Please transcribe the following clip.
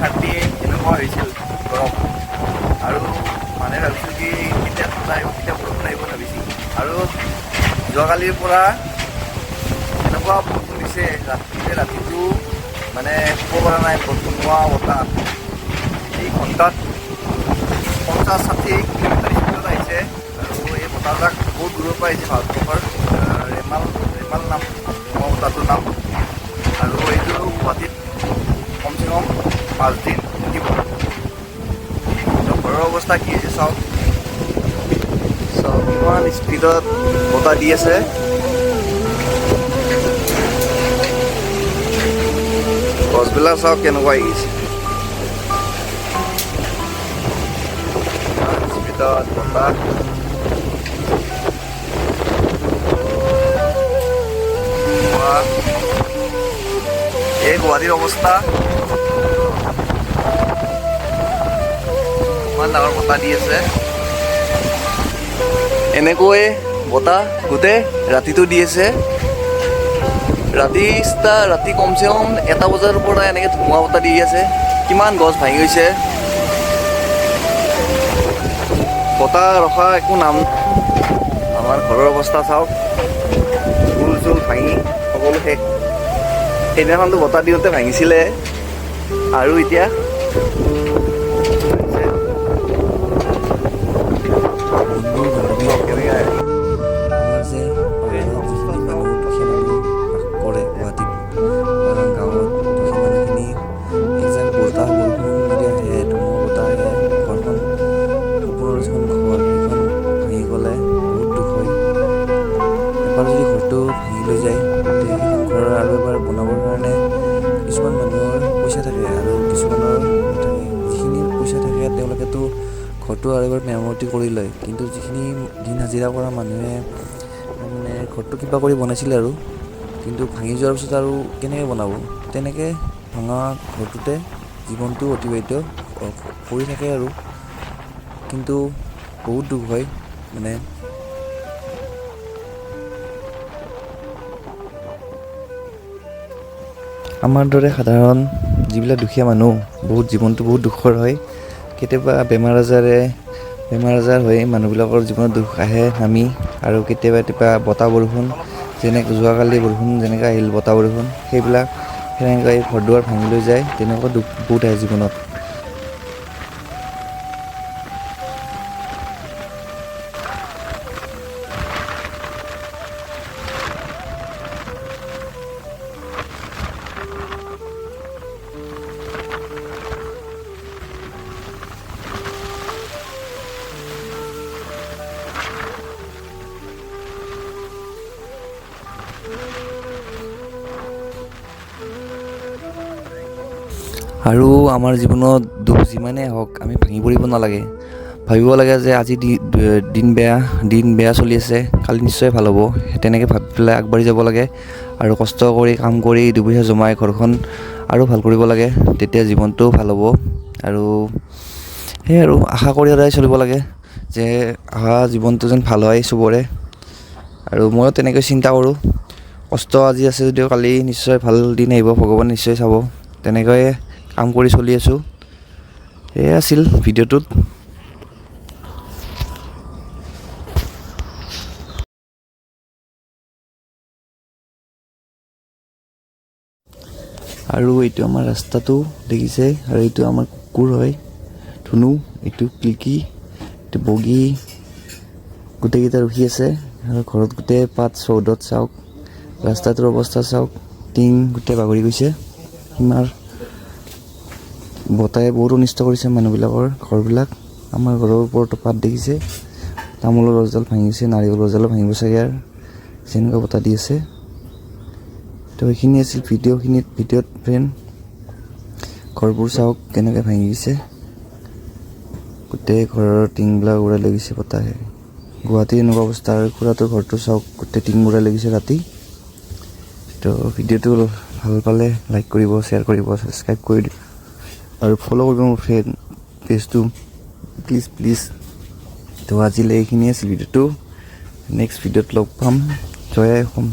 30 এনেকুৱা হৈছিল গৰম আৰু মানে ভাবিছোঁ কি কেতিয়া ঠাণ্ডা আহিব কেতিয়া বৰষুণ আহিব ভাবিছিল আৰু যোৱাকালিৰ পৰা এনেকুৱা বৰষুণ দিছে ৰাতিটো মানে শুব পৰা নাই ধুমুহা বতাহ এই ঘণ্টাত 50-60 কিলোমিটাৰ স্পীডত আহিছে আৰু এই বতাহজাক বহুত দূৰৰ পৰা আহিছে ভাৰতবৰ্ষৰ ৰেমাল নাম ধুমুহা বতাহটোৰ নাম আৰু এইটো গুৱাহাটীত কমচে কম 5 দিন থাকিব ঘৰৰ অৱস্থা কি হৈছে চাওক কিমান স্পীডত বতাহ দি আছে গছবিলাক চাওক কেনেকুৱা আহিছে স্পীডত বতাহ এই গুৱাহাটীৰ অৱস্থা ইমান ডাঙৰ বতাহ দি আছে এনেকৈ বতাহ গোটেই ৰাতিটো দি আছে ৰাতি কমচে কম 1 বজাৰ পৰা এনেকৈ ধুমুহা বতাহ দি আছে কিমান গছ ভাঙি গৈছে বতাহ ৰখা একো নাম আমাৰ ঘৰৰ অৱস্থা চাওক ফুল চুল ভাঙি সকলো শেষ সেইদিনাখনতো বতাহ দিওঁতে ভাঙিছিলে আৰু এতিয়া যদি ঘৰটো ভাঙি লৈ যায় সেইখন ঘৰ আৰু এবাৰ বনাবৰ কাৰণে কিছুমান মানুহৰ পইচা থাকে আৰু কিছুমানৰ নাথাকে যিখিনি পইচা থাকে তেওঁলোকেতো ঘৰটো আৰু এবাৰ মেৰামতি কৰি লয় কিন্তু যিখিনি দিন হাজিৰা কৰা মানুহে মানে ঘৰটো কিবা কৰি বনাইছিলে আৰু কিন্তু ভাঙি যোৱাৰ পিছত আৰু কেনেকৈ বনাব তেনেকৈ ভঙা ঘৰটোতে জীৱনটো অতিবাহিত কৰি থাকে আৰু কিন্তু বহুত দুখ হয় মানে আমাৰ দৰে সাধাৰণ যিবিলাক দুখীয়া মানুহ জীৱনটো বহুত দুখৰ হয় কেতিয়াবা বেমাৰ আজাৰ হৈ মানুহবিলাকৰ জীৱনত দুখ আহে নামি আৰু কেতিয়াবা বতাহ বৰষুণ যেনেকৈ যোৱাকালি বৰষুণ যেনেকৈ আহিল বতাহ বৰষুণ সেইবিলাক সেনেকৈ ঘৰ দুৱাৰ ভাঙি লৈ যায় তেনেকুৱা দুখ বহুত আহে জীৱনত আৰু আমাৰ জীৱনত দুখ যিমানেই হওক আমি ভাঙি পৰিব নালাগে ভাবিব লাগে যে আজি দিন বেয়া চলি আছে কালি নিশ্চয় ভাল হ'ব তেনেকৈ ভাবি পেলাই আগবাঢ়ি যাব লাগে আৰু কষ্ট কৰি কাম কৰি দুপইচা জমাই ঘৰখন আৰু ভাল কৰিব লাগে তেতিয়া জীৱনটো ভাল হ'ব আৰু সেই আৰু আশা কৰি সদায় চলিব লাগে যে অহা জীৱনটো যেন ভাল হয় চবৰে আৰু ময়ো তেনেকৈ চিন্তা কৰোঁ কষ্ট আজি আছে যদিও কালি নিশ্চয় ভাল দিন আহিব ভগৱান নিশ্চয় চাব তেনেকৈয়ে কাম কৰি চলি আছোঁ এয়া আছিল ভিডিঅ'টোত আৰু এইটো আমাৰ ৰাস্তাটো দেখিছে আৰু এইটো আমাৰ কুকুৰ হয় ধুনু এইটো পিল্কি এইটো বগী গোটেইকেইটা ৰখি আছে আৰু ঘৰত গোটেই পাত চৌধত চাওক ৰাস্তাটোৰ অৱস্থা চাওক টিং গোটেই বাগৰি গৈছে সীমাৰ বতাহে বহুত অনিষ্ট কৰিছে মানুহবিলাকৰ ঘৰবিলাক আমাৰ ঘৰৰ ওপৰতো পাত দেখিছে তামোলৰ গছডাল ভাঙিছে নাৰিকল গছডালো ভাঙিব চাগে আৰু যেনেকুৱা বতাহ দি আছে তো এইখিনি আছিল ভিডিঅ'ত ফ্ৰেণ্ড ঘৰবোৰ চাওক কেনেকৈ ভাঙি গৈছে গোটেই ঘৰৰ টিংবিলাক উৰাই লৈ গৈছে বতাহে গুৱাহাটীৰ এনেকুৱা অৱস্থা আৰু খুৰাটোৰ ঘৰটো চাওক গোটেই টিং উৰাই লৈ গৈছে ৰাতি তো ভিডিঅ'টো ভাল পালে লাইক কৰিব শ্বেয়াৰ কৰিব ছাবস্ক্ৰাইব কৰি দিব আৰু ফ'ল' কৰিব মোৰ পেজটো প্লিজ তো আজিলৈ এইখিনিয়ে আছিল ভিডিঅ'টো নেক্সট ভিডিঅ'ত লগ পাম জয় অসম